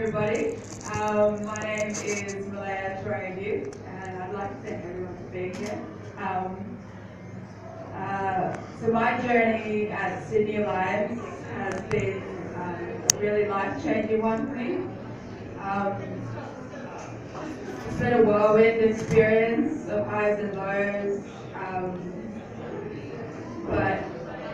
everybody. My name is Malaya Torayadu, and I'd like to thank everyone for being here. So my journey at Sydney Alliance has been a really life-changing one for me. It's been a whirlwind experience of highs and lows, but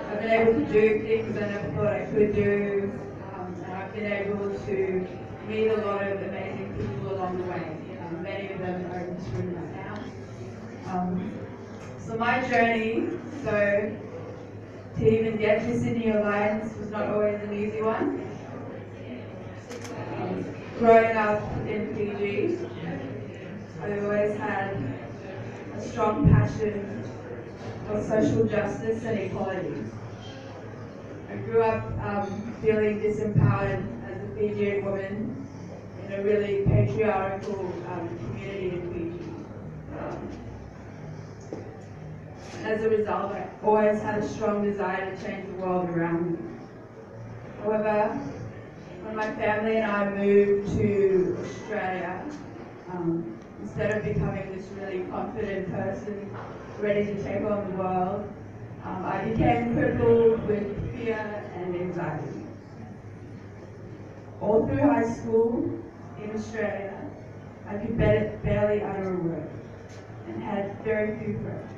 I've been able to do things I never thought I could do, and I've been able to meet a lot of amazing people along the way. Many of them are in this room right now. So my journey, to even get to Sydney Alliance was not always an easy one. Growing up in Fiji, I always had a strong passion for social justice and equality. I grew up feeling disempowered as a Fijian woman in a really patriarchal community in Fiji. As a result, I always had a strong desire to change the world around me. However, when my family and I moved to Australia, instead of becoming this really confident person ready to take on the world, I became crippled with fear and anxiety. All through high school in Australia, I could barely utter a word and had very few friends.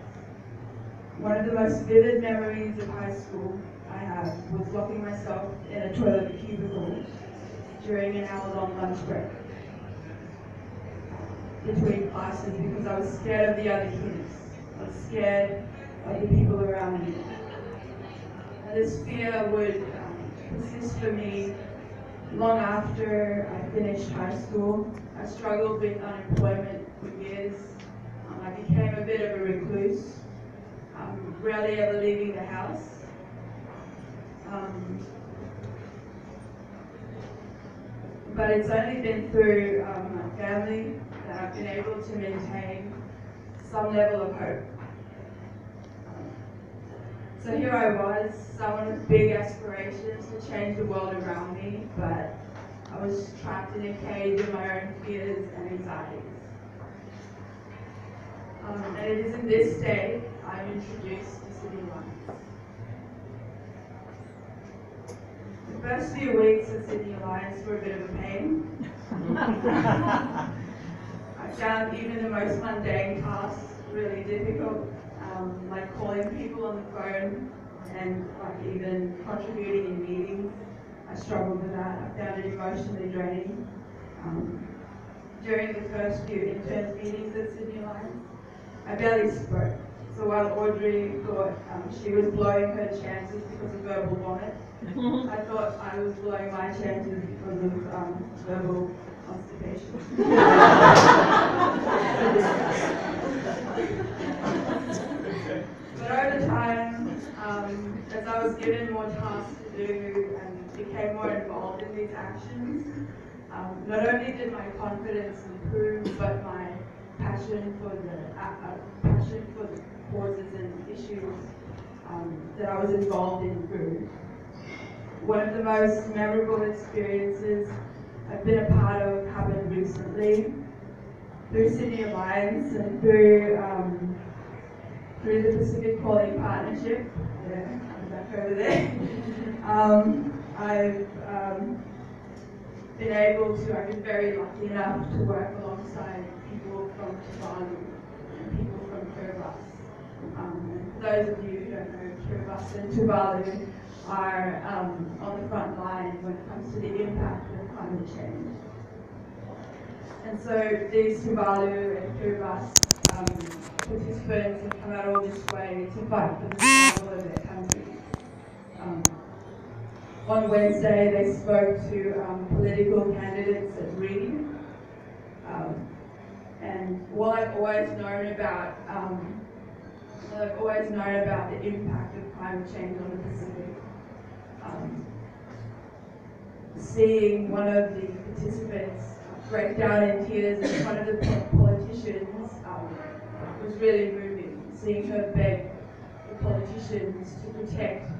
One of the most vivid memories of high school I have was locking myself in a toilet cubicle during an hour-long lunch break between classes because I was scared of the other kids. I was scared of the people around me. And this fear would persist for me long after I finished high school. I struggled with unemployment for years. I became a bit of a recluse, rarely ever leaving the house. But it's only been through my family that I've been able to maintain some level of hope. So here I was, someone with big aspirations to change the world around me, but I was trapped in a cage of my own fears and anxieties. And it is in this state I'm introduced to Sydney Alliance. The first few weeks at Sydney Alliance were a bit of a pain. I found even the most mundane tasks really difficult, like calling people on the phone and like even contributing in meetings. I struggled with that. I found it emotionally draining. During the first few interns meetings at Sydney Alliance, I barely spoke. So while Audrey thought she was blowing her chances because of verbal vomit, I thought I was blowing my chances because of verbal constipation. But over time, as I was given more tasks to do and became more involved in these actions, not only did my confidence improve, but my passion for the causes and issues that I was involved in grew. One of the most memorable experiences I've been a part of happened recently through Sydney Alliance and through the Pacific Quality Partnership. Yeah, I'm back over there. I've been very lucky enough to work alongside people from Tuvalu and people from Kiribati. And for those of you who don't know, Kiribati and Tuvalu are on the front line when it comes to the impact of climate change. And so these Tuvalu and Kiribati participants have come out all this way to fight for the survival of their country. On Wednesday, they spoke to political candidates at Reed. And while I've always known about the impact of climate change on the Pacific, seeing one of the participants break down in tears in front of the politicians was really moving. Seeing her beg the politicians to protect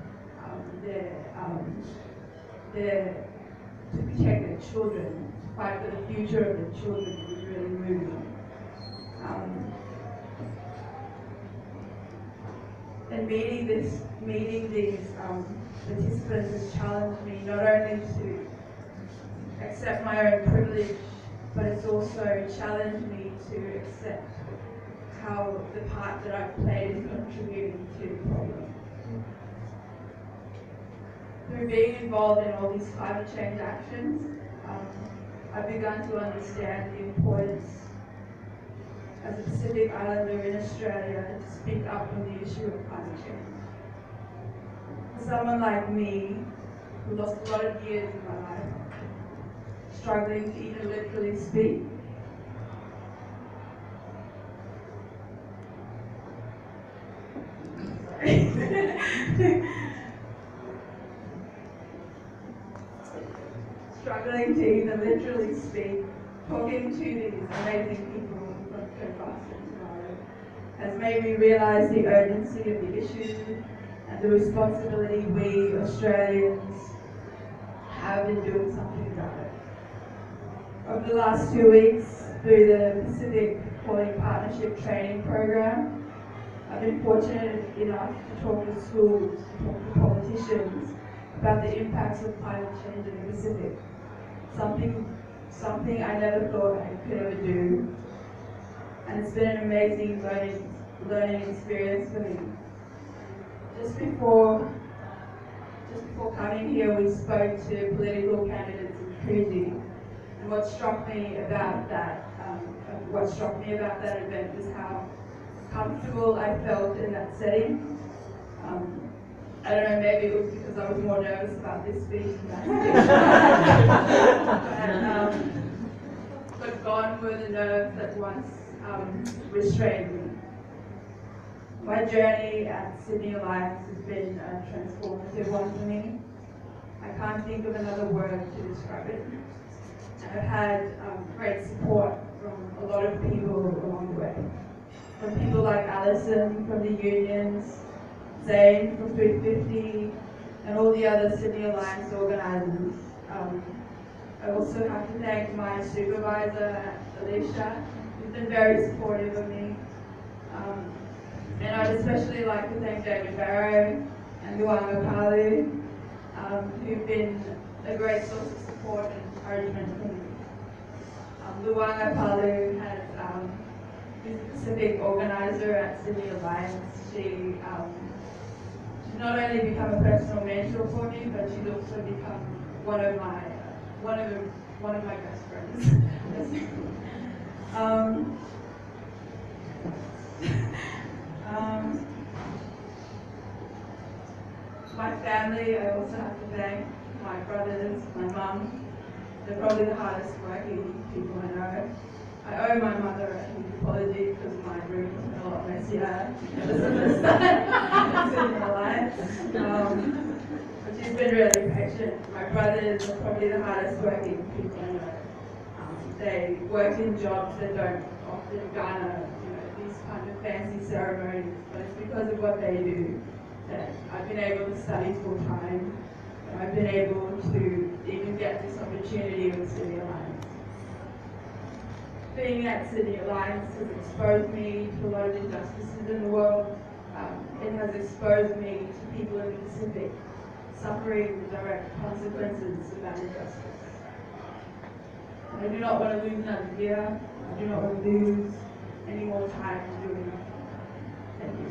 to protect their children, to fight for the future of their children was really moving. And meeting these participants has challenged me not only to accept my own privilege, but it's also challenged me to accept how the part that I've played in contributing to the problem. Through being involved in all these climate change actions, I've begun to understand the importance as a Pacific Islander in Australia to speak up on the issue of climate change. For someone like me, who lost a lot of years in my life, struggling to even literally speak, struggling to even literally speak, talking to these amazing people from Belfast and tomorrow has made me realise the urgency of the issue and the responsibility we Australians have in doing something about it. Over the last 2 weeks, through the Pacific Quality Partnership Training Program, I've been fortunate enough to talk to schools, to talk to politicians about the impacts of climate change in the Pacific. Something I never thought I could ever do. And it's been an amazing learning experience for me. Just before coming here, we spoke to political candidates in Coogee, and what struck me about that event was how comfortable I felt in that setting. I don't know, maybe it was because I was more nervous about this speech than that speech. But gone were the nerves that once restrained me. My journey at Sydney Alliance has been a transformative one for me. I can't think of another word to describe it. And I've had great support from a lot of people along the way. From people like Alison from the unions, Zane from 350, and all the other Sydney Alliance organisers. I also have to thank my supervisor, Alicia, who's been very supportive of me. And I'd especially like to thank David Barrow and Luanga Palu, who've been a great source of support and encouragement for me. Luanga Palu is the Pacific organizer at Sydney Alliance. She's not only become a personal mentor for me, but she's also become one of my best friends. My family, I also have to thank my brothers, my mum. They're probably the hardest working people I know. I owe my mother a huge apology because my room has been a lot messier ever since I started in Alliance. But she's been really patient. My brothers are probably the hardest working people I know. They work in jobs that don't often garner, these kind of fancy ceremonies, but it's because of what they do that I've been able to study full time. And I've been able to even get this opportunity with Sydney Alliance. Being at Sydney Alliance has exposed me to a lot of injustices in the world. It has exposed me to people in the Pacific suffering the direct consequences of that injustice. I do not want to lose another year. I do not want to lose any more time doing it. Thank you.